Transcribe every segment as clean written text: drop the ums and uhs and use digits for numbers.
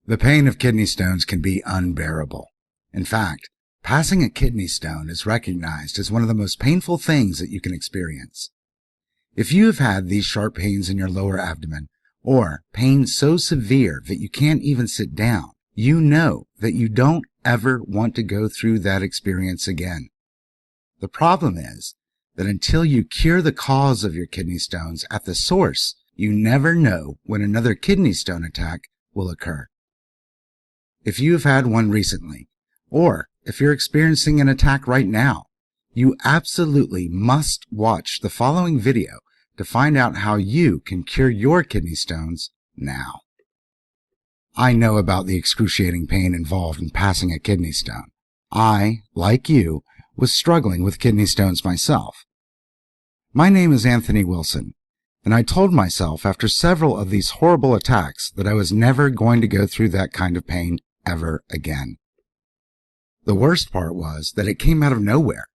The pain of kidney stones can be unbearable. In fact, passing a kidney stone is recognized as one of the most painful things that you can experience. If you have had these sharp pains in your lower abdomen, or pain so severe that you can't even sit down, you know that you don't ever want to go through that experience again. The problem is that until you cure the cause of your kidney stones at the source, you never know when another kidney stone attack will occur. If you have had one recently, or if you're experiencing an attack right now, you absolutely must watch the following video to find out how you can cure your kidney stones now. I know about the excruciating pain involved in passing a kidney stone. I, like you, was struggling with kidney stones myself. My name is Anthony Wilson, and I told myself after several of these horrible attacks that I was never going to go through that kind of pain ever again. The worst part was that it came out of nowhere.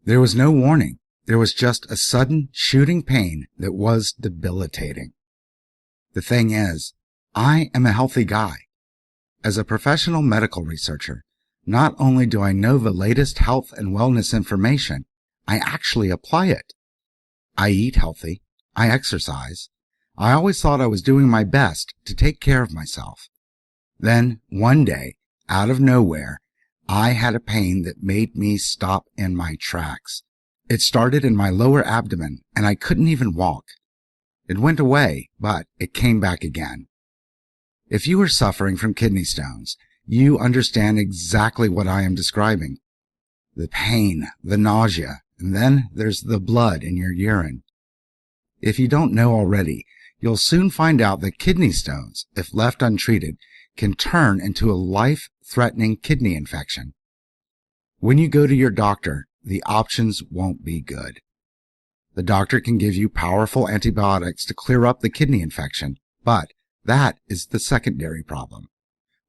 There was no warning. There was just a sudden shooting pain that was debilitating. The thing is, I am a healthy guy. As a professional medical researcher, not only do I know the latest health and wellness information, I actually apply it. I eat healthy. I exercise. I always thought I was doing my best to take care of myself. Then, one day, out of nowhere, I had a pain that made me stop in my tracks. It started in my lower abdomen, and I couldn't even walk. It went away, but it came back again. If you are suffering from kidney stones, you understand exactly what I am describing. The pain, the nausea, and then there's the blood in your urine. If you don't know already, you'll soon find out that kidney stones, if left untreated, can turn into a life-threatening kidney infection. When you go to your doctor, the options won't be good. The doctor can give you powerful antibiotics to clear up the kidney infection, but that is the secondary problem.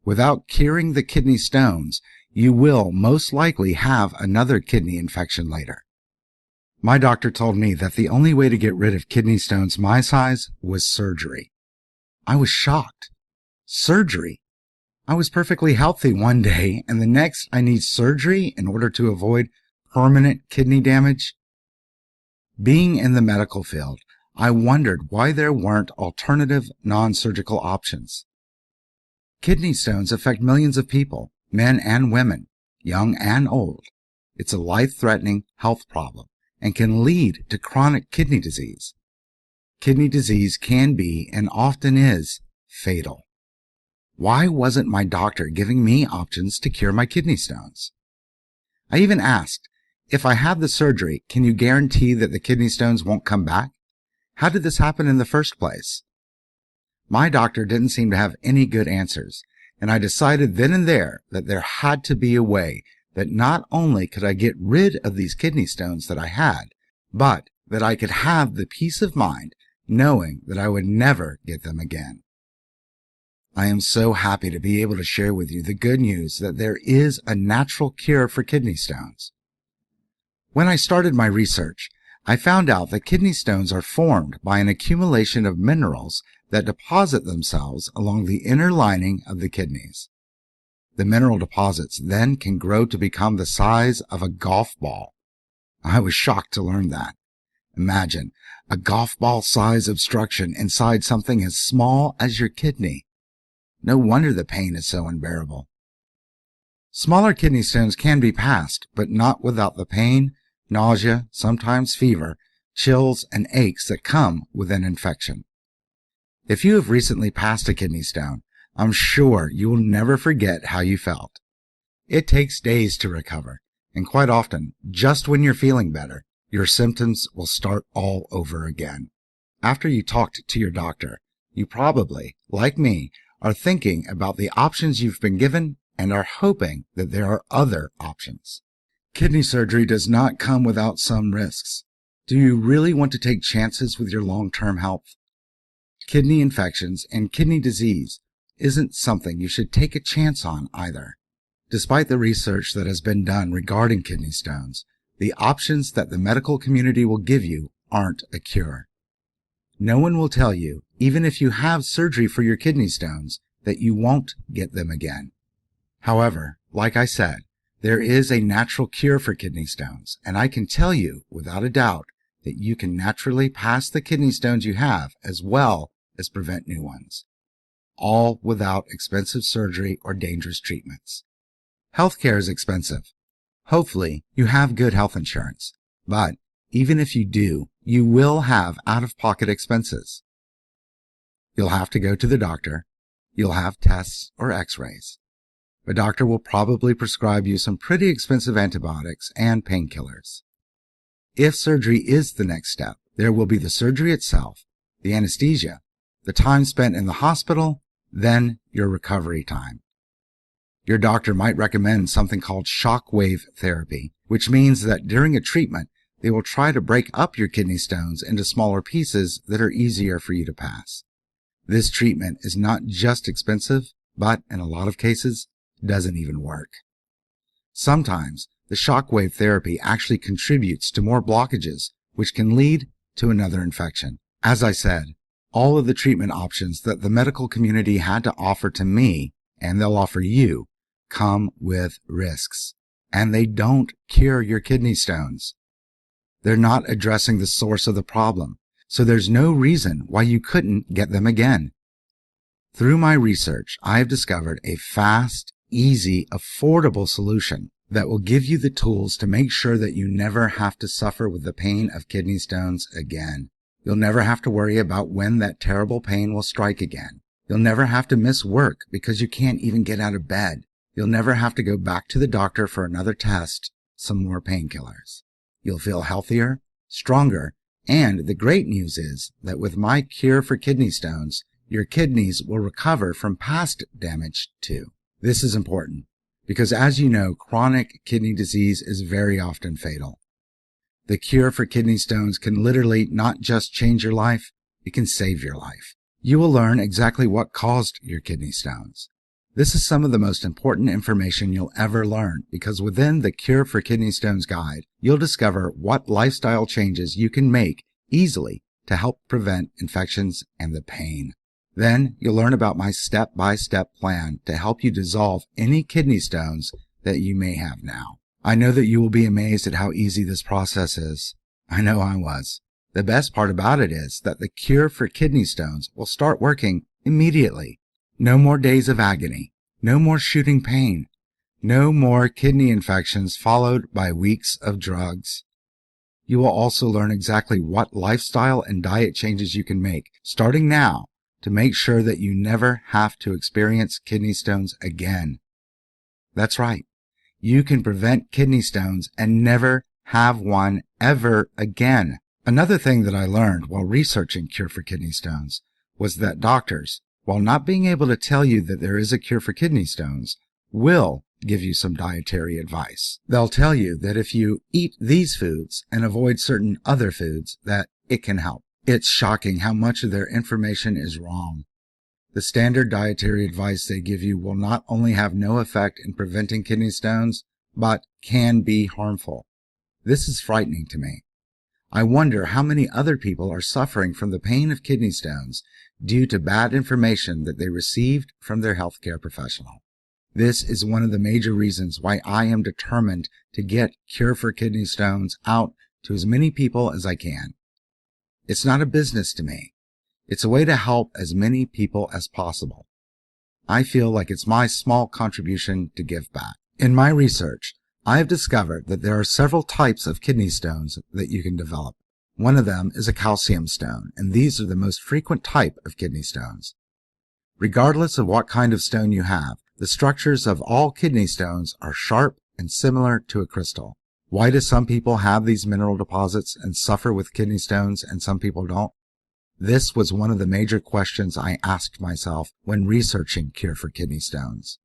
Without curing the kidney stones, you will most likely have another kidney infection later. My doctor told me that the only way to get rid of kidney stones my size was surgery. I was shocked. Surgery? I was perfectly healthy one day, and the next I need surgery in order to avoid permanent kidney damage? Being in the medical field, I wondered why there weren't alternative non-surgical options. Kidney stones affect millions of people, men and women, young and old. It's a life-threatening health problem and can lead to chronic kidney disease. Kidney disease can be, and often is, fatal. Why wasn't my doctor giving me options to cure my kidney stones? I even asked, if I have the surgery, can you guarantee that the kidney stones won't come back? How did this happen in the first place? My doctor didn't seem to have any good answers, and I decided then and there that there had to be a way that not only could I get rid of these kidney stones that I had, but that I could have the peace of mind knowing that I would never get them again. I am so happy to be able to share with you the good news that there is a natural cure for kidney stones. When I started my research, I found out that kidney stones are formed by an accumulation of minerals that deposit themselves along the inner lining of the kidneys. The mineral deposits then can grow to become the size of a golf ball. I was shocked to learn that. Imagine a golf ball size obstruction inside something as small as your kidney. No wonder the pain is so unbearable. Smaller kidney stones can be passed, but not without the pain, nausea, sometimes fever, chills, and aches that come with an infection. If you have recently passed a kidney stone, I'm sure you will never forget how you felt. It takes days to recover, and quite often, just when you're feeling better, your symptoms will start all over again. After you talked to your doctor, you probably, like me, are thinking about the options you've been given and are hoping that there are other options. Kidney surgery does not come without some risks. Do you really want to take chances with your long-term health? Kidney infections and kidney disease isn't something you should take a chance on either. Despite the research that has been done regarding kidney stones, the options that the medical community will give you aren't a cure. No one will tell you, even if you have surgery for your kidney stones, that you won't get them again. However, like I said, there is a natural cure for kidney stones, and I can tell you without a doubt that you can naturally pass the kidney stones you have as well as prevent new ones, all without expensive surgery or dangerous treatments. Healthcare is expensive. Hopefully, you have good health insurance, but even if you do, you will have out-of-pocket expenses. You'll have to go to the doctor. You'll have tests or x-rays. A doctor will probably prescribe you some pretty expensive antibiotics and painkillers. If surgery is the next step, there will be the surgery itself, the anesthesia, the time spent in the hospital, then your recovery time. Your doctor might recommend something called shock wave therapy, which means that during a treatment, they will try to break up your kidney stones into smaller pieces that are easier for you to pass. This treatment is not just expensive, but in a lot of cases, doesn't even work. Sometimes, the shockwave therapy actually contributes to more blockages, which can lead to another infection. As I said, all of the treatment options that the medical community had to offer to me, and they'll offer you, come with risks. And they don't cure your kidney stones. They're not addressing the source of the problem, so there's no reason why you couldn't get them again. Through my research, I have discovered a fast, easy, affordable solution that will give you the tools to make sure that you never have to suffer with the pain of kidney stones again. You'll never have to worry about when that terrible pain will strike again. You'll never have to miss work because you can't even get out of bed. You'll never have to go back to the doctor for another test, some more painkillers. You'll feel healthier, stronger, and the great news is that with my cure for kidney stones, your kidneys will recover from past damage too. This is important because, as you know, chronic kidney disease is very often fatal. The cure for kidney stones can literally not just change your life, it can save your life. You will learn exactly what caused your kidney stones. This is some of the most important information you'll ever learn because within the Cure for Kidney Stones guide, you'll discover what lifestyle changes you can make easily to help prevent infections and the pain. Then you'll learn about my step-by-step plan to help you dissolve any kidney stones that you may have now. I know that you will be amazed at how easy this process is. I know I was. The best part about it is that the Cure for Kidney Stones will start working immediately. No more days of agony. No more shooting pain. No more kidney infections followed by weeks of drugs. You will also learn exactly what lifestyle and diet changes you can make, starting now, to make sure that you never have to experience kidney stones again. That's right. You can prevent kidney stones and never have one ever again. Another thing that I learned while researching Cure for Kidney Stones was that doctors, while not being able to tell you that there is a cure for kidney stones, will give you some dietary advice. They'll tell you that if you eat these foods and avoid certain other foods, that it can help. It's shocking how much of their information is wrong. The standard dietary advice they give you will not only have no effect in preventing kidney stones, but can be harmful. This is frightening to me. I wonder how many other people are suffering from the pain of kidney stones due to bad information that they received from their healthcare professional. This is one of the major reasons why I am determined to get Cure for Kidney Stones out to as many people as I can. It's not a business to me. It's a way to help as many people as possible. I feel like it's my small contribution to give back. In my research, I have discovered that there are several types of kidney stones that you can develop. One of them is a calcium stone, and these are the most frequent type of kidney stones. Regardless of what kind of stone you have, the structures of all kidney stones are sharp and similar to a crystal. Why do some people have these mineral deposits and suffer with kidney stones and some people don't? This was one of the major questions I asked myself when researching Cure for Kidney Stones.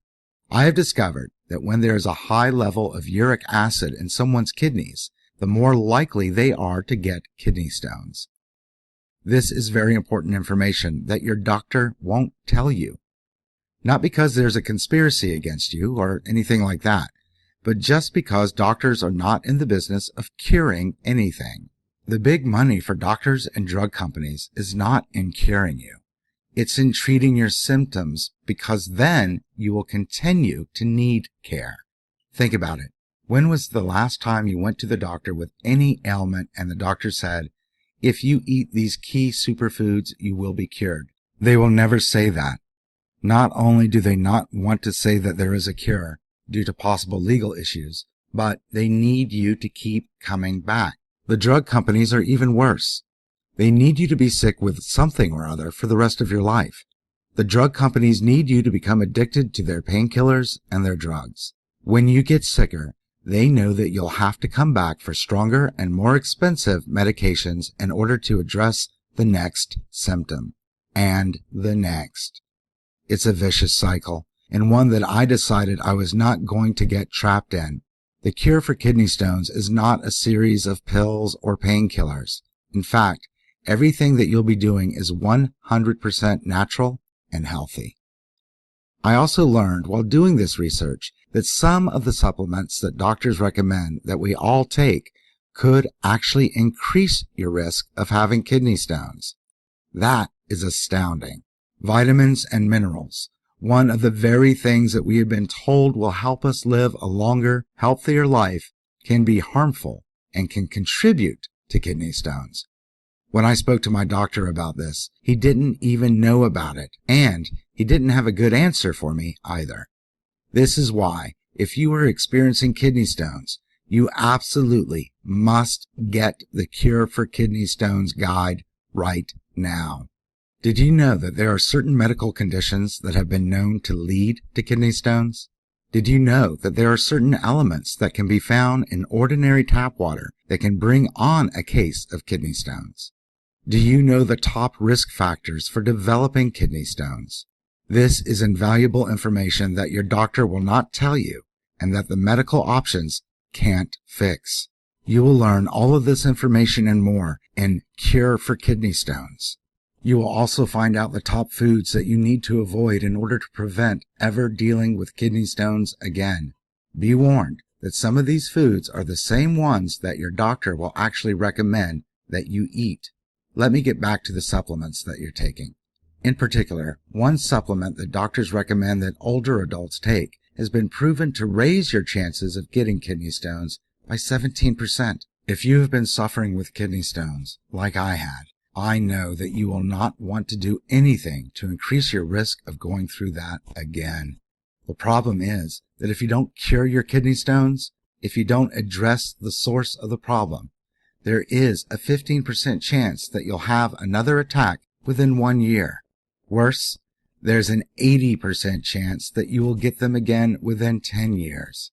I have discovered that when there is a high level of uric acid in someone's kidneys, the more likely they are to get kidney stones. This is very important information that your doctor won't tell you. Not because there's a conspiracy against you or anything like that, but just because doctors are not in the business of curing anything. The big money for doctors and drug companies is not in curing you. It's in treating your symptoms, because then you will continue to need care. Think about it. When was the last time you went to the doctor with any ailment and the doctor said, if you eat these key superfoods, you will be cured? They will never say that. Not only do they not want to say that there is a cure due to possible legal issues, but they need you to keep coming back. The drug companies are even worse. They need you to be sick with something or other for the rest of your life. The drug companies need you to become addicted to their painkillers and their drugs. When you get sicker, they know that you'll have to come back for stronger and more expensive medications in order to address the next symptom and the next. It's a vicious cycle, and one that I decided I was not going to get trapped in. The cure for kidney stones is not a series of pills or painkillers. In fact, everything that you'll be doing is 100% natural and healthy. I also learned while doing this research that some of the supplements that doctors recommend that we all take could actually increase your risk of having kidney stones. That is astounding. Vitamins and minerals, one of the very things that we have been told will help us live a longer, healthier life, can be harmful and can contribute to kidney stones. When I spoke to my doctor about this, he didn't even know about it, and he didn't have a good answer for me either. This is why, if you are experiencing kidney stones, you absolutely must get the Cure for Kidney Stones guide right now. Did you know that there are certain medical conditions that have been known to lead to kidney stones? Did you know that there are certain elements that can be found in ordinary tap water that can bring on a case of kidney stones? Do you know the top risk factors for developing kidney stones? This is invaluable information that your doctor will not tell you and that the medical options can't fix. You will learn all of this information and more in Cure for Kidney Stones. You will also find out the top foods that you need to avoid in order to prevent ever dealing with kidney stones again. Be warned that some of these foods are the same ones that your doctor will actually recommend that you eat. Let me get back to the supplements that you're taking. In particular, one supplement that doctors recommend that older adults take has been proven to raise your chances of getting kidney stones by 17%. If you have been suffering with kidney stones, like I had, I know that you will not want to do anything to increase your risk of going through that again. The problem is that if you don't cure your kidney stones, if you don't address the source of the problem, there is a 15% chance that you'll have another attack within 1 year. Worse, there's an 80% chance that you will get them again within 10 years.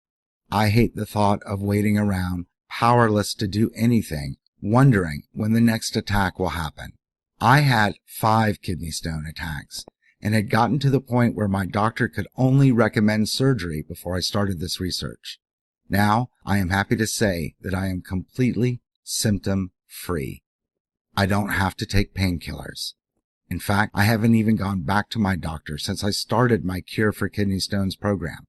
I hate the thought of waiting around, powerless to do anything, wondering when the next attack will happen. I had 5 kidney stone attacks and had gotten to the point where my doctor could only recommend surgery before I started this research. Now, I am happy to say that I am completely symptom-free. I don't have to take painkillers. In fact, I haven't even gone back to my doctor since I started my Cure for Kidney Stones program.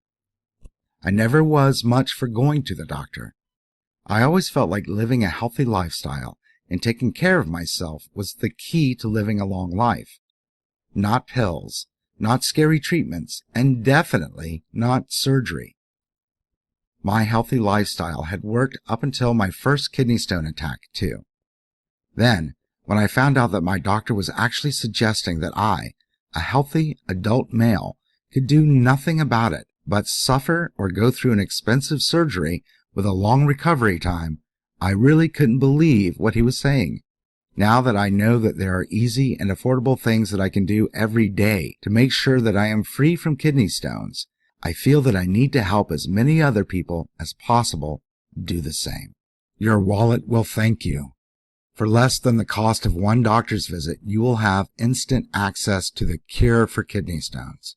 I never was much for going to the doctor. I always felt like living a healthy lifestyle and taking care of myself was the key to living a long life. Not pills, not scary treatments, and definitely not surgery. My healthy lifestyle had worked up until my first kidney stone attack, too. Then, when I found out that my doctor was actually suggesting that I, a healthy adult male, could do nothing about it but suffer or go through an expensive surgery with a long recovery time, I really couldn't believe what he was saying. Now that I know that there are easy and affordable things that I can do every day to make sure that I am free from kidney stones, I feel that I need to help as many other people as possible do the same. Your wallet will thank you. For less than the cost of one doctor's visit, you will have instant access to the Cure for Kidney Stones.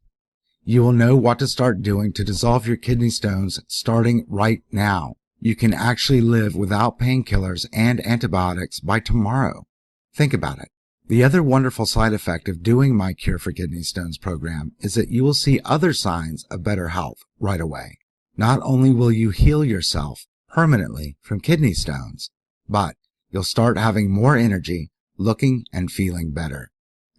You will know what to start doing to dissolve your kidney stones starting right now. You can actually live without painkillers and antibiotics by tomorrow. Think about it. The other wonderful side effect of doing my Cure for Kidney Stones program is that you will see other signs of better health right away. Not only will you heal yourself permanently from kidney stones, but you'll start having more energy, looking and feeling better.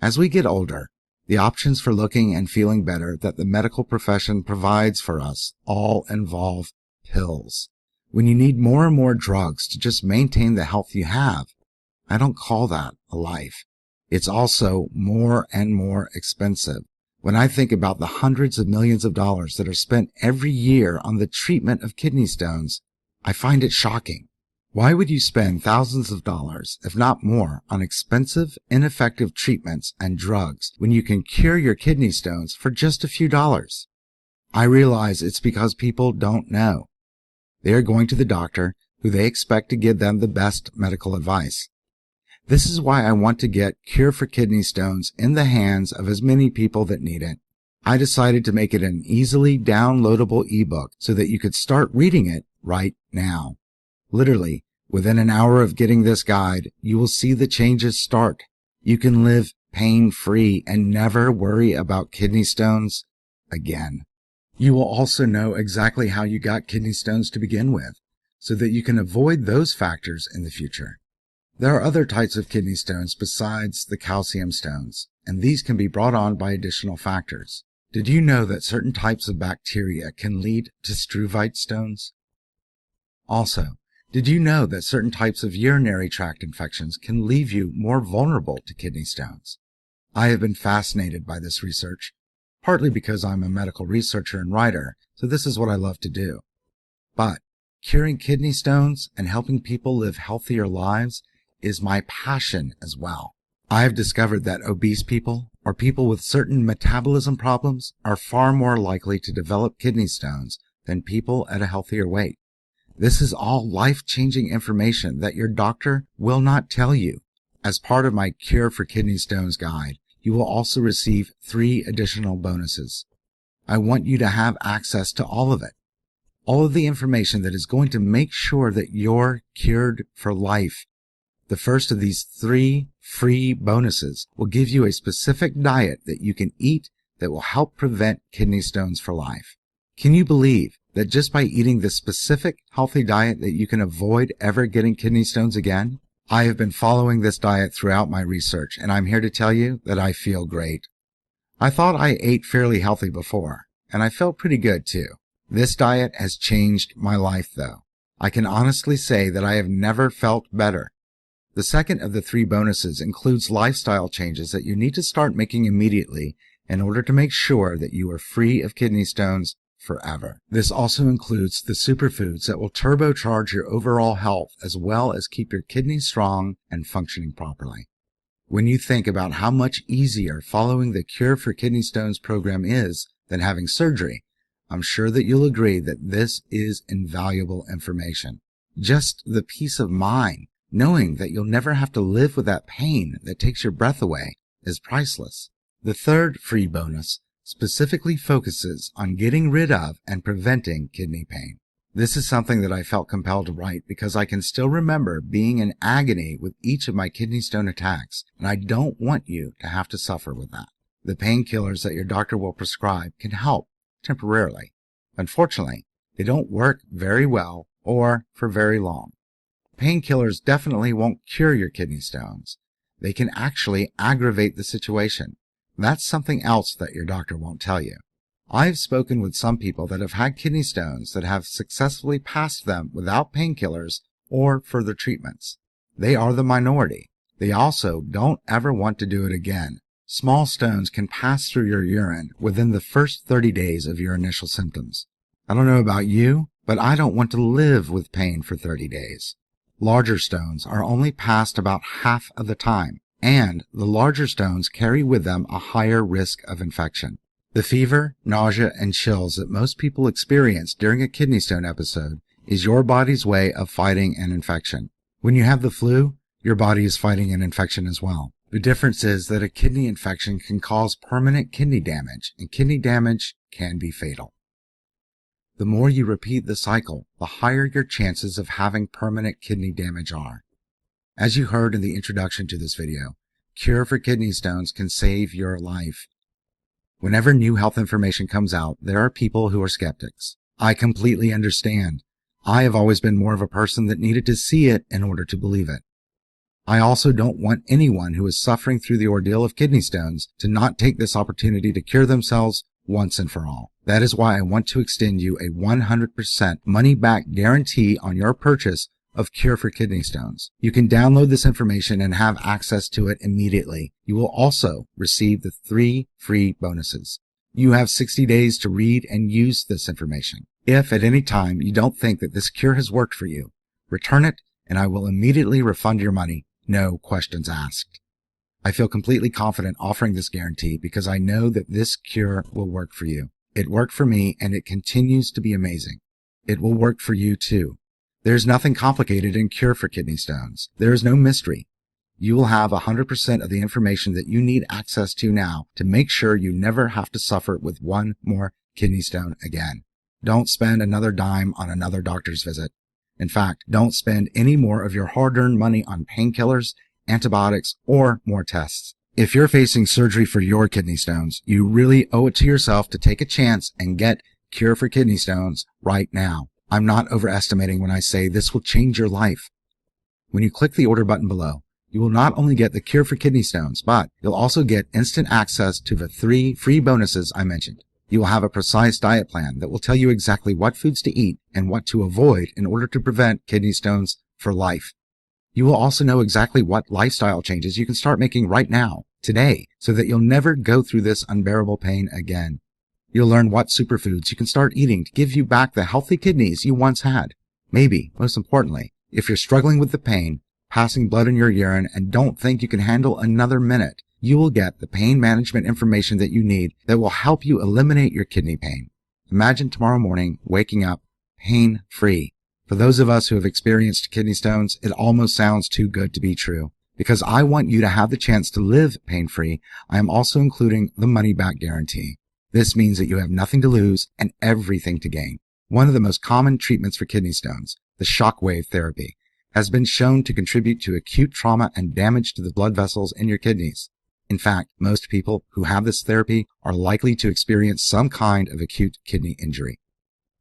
As we get older, The options for looking and feeling better that the medical profession provides for us all involve pills. When you need more and more drugs to just maintain the health you have, I don't call that a life. It's also more and more expensive. When I think about the hundreds of millions of dollars that are spent every year on the treatment of kidney stones, I find it shocking. Why would you spend thousands of dollars, if not more, on expensive, ineffective treatments and drugs when you can cure your kidney stones for just a few dollars? I realize it's because people don't know. They are going to the doctor, who they expect to give them the best medical advice. This is why I want to get Cure for Kidney Stones in the hands of as many people that need it. I decided to make it an easily downloadable ebook so that you could start reading it right now. Literally, within an hour of getting this guide, you will see the changes start. You can live pain-free and never worry about kidney stones again. You will also know exactly how you got kidney stones to begin with, so that you can avoid those factors in the future. There are other types of kidney stones besides the calcium stones, and these can be brought on by additional factors. Did you know that certain types of bacteria can lead to struvite stones? Also, did you know that certain types of urinary tract infections can leave you more vulnerable to kidney stones? I have been fascinated by this research, partly because I'm a medical researcher and writer, so this is what I love to do. But curing kidney stones and helping people live healthier lives is my passion as well. I have discovered that obese people or people with certain metabolism problems are far more likely to develop kidney stones than people at a healthier weight. This is all life-changing information that your doctor will not tell you. As part of my Cure for Kidney Stones guide, you will also receive 3 additional bonuses. I want you to have access to all of it. All of the information that is going to make sure that you're cured for life. The first of these 3 free bonuses will give you a specific diet that you can eat that will help prevent kidney stones for life. Can you believe that just by eating this specific healthy diet that you can avoid ever getting kidney stones again? I have been following this diet throughout my research, and I'm here to tell you that I feel great. I thought I ate fairly healthy before, and I felt pretty good too. This diet has changed my life though. I can honestly say that I have never felt better. The second of the 3 bonuses includes lifestyle changes that you need to start making immediately in order to make sure that you are free of kidney stones forever. This also includes the superfoods that will turbocharge your overall health as well as keep your kidneys strong and functioning properly. When you think about how much easier following the Cure for Kidney Stones program is than having surgery, I'm sure that you'll agree that this is invaluable information. Just the peace of mind, knowing that you'll never have to live with that pain that takes your breath away, is priceless. The third free bonus specifically focuses on getting rid of and preventing kidney pain. This is something that I felt compelled to write because I can still remember being in agony with each of my kidney stone attacks, and I don't want you to have to suffer with that. The painkillers that your doctor will prescribe can help temporarily. Unfortunately, they don't work very well or for very long. Painkillers definitely won't cure your kidney stones. They can actually aggravate the situation. That's something else that your doctor won't tell you. I've spoken with some people that have had kidney stones that have successfully passed them without painkillers or further treatments. They are the minority. They also don't ever want to do it again. Small stones can pass through your urine within the first 30 days of your initial symptoms. I don't know about you, but I don't want to live with pain for 30 days. Larger stones are only passed about half of the time, and the larger stones carry with them a higher risk of infection. The fever, nausea, and chills that most people experience during a kidney stone episode is your body's way of fighting an infection. When you have the flu, your body is fighting an infection as well. The difference is that a kidney infection can cause permanent kidney damage, and kidney damage can be fatal. The more you repeat the cycle, the higher your chances of having permanent kidney damage are. As you heard in the introduction to this video, Cure for Kidney Stones can save your life. Whenever new health information comes out, there are people who are skeptics. I completely understand. I have always been more of a person that needed to see it in order to believe it. I also don't want anyone who is suffering through the ordeal of kidney stones to not take this opportunity to cure themselves once and for all. That is why I want to extend you a 100% money-back guarantee on your purchase of Cure for Kidney Stones. You can download this information and have access to it immediately. You will also receive the 3 free bonuses. You have 60 days to read and use this information. If at any time you don't think that this cure has worked for you, return it and I will immediately refund your money. No questions asked. I feel completely confident offering this guarantee because I know that this cure will work for you. It worked for me and it continues to be amazing. It will work for you too. There's nothing complicated in Cure for Kidney Stones. There is no mystery. You will have 100% of the information that you need access to now to make sure you never have to suffer with one more kidney stone again. Don't spend another dime on another doctor's visit. In fact, don't spend any more of your hard-earned money on painkillers, antibiotics, or more tests. If you're facing surgery for your kidney stones, you really owe it to yourself to take a chance and get Cure for Kidney Stones right now. I'm not overestimating when I say this will change your life. When you click the order button below, you will not only get the Cure for Kidney Stones, but you'll also get instant access to the 3 free bonuses I mentioned. You will have a precise diet plan that will tell you exactly what foods to eat and what to avoid in order to prevent kidney stones for life. You will also know exactly what lifestyle changes you can start making right now, today, so that you'll never go through this unbearable pain again. You'll learn what superfoods you can start eating to give you back the healthy kidneys you once had. Maybe, most importantly, if you're struggling with the pain, passing blood in your urine, and don't think you can handle another minute, you will get the pain management information that you need that will help you eliminate your kidney pain. Imagine tomorrow morning waking up pain-free. For those of us who have experienced kidney stones, it almost sounds too good to be true. Because I want you to have the chance to live pain-free, I am also including the money-back guarantee. This means that you have nothing to lose and everything to gain. One of the most common treatments for kidney stones, the shockwave therapy, has been shown to contribute to acute trauma and damage to the blood vessels in your kidneys. In fact, most people who have this therapy are likely to experience some kind of acute kidney injury.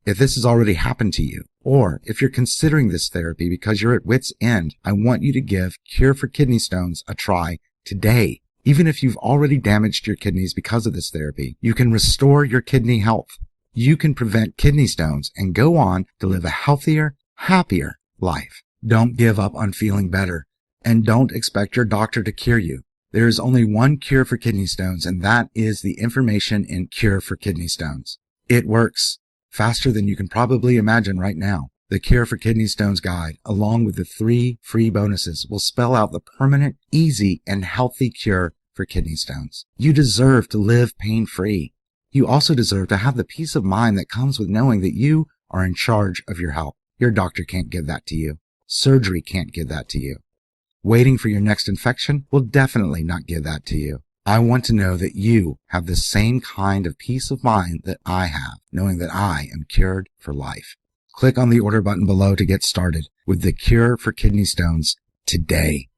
If this has already happened to you, or if you're considering this therapy because you're at wit's end, I want you to give Cure for Kidney Stones a try today. Even if you've already damaged your kidneys because of this therapy, you can restore your kidney health. You can prevent kidney stones and go on to live a healthier, happier life. Don't give up on feeling better, and don't expect your doctor to cure you. There is only one cure for kidney stones, and that is the information in Cure for Kidney Stones. It works faster than you can probably imagine right now. The Cure for Kidney Stones guide, along with the 3 free bonuses, will spell out the permanent, easy, and healthy cure for kidney stones. You deserve to live pain-free. You also deserve to have the peace of mind that comes with knowing that you are in charge of your health. Your doctor can't give that to you. Surgery can't give that to you. Waiting for your next infection will definitely not give that to you. I want to know that you have the same kind of peace of mind that I have, knowing that I am cured for life. Click on the order button below to get started with the Cure for Kidney Stones today.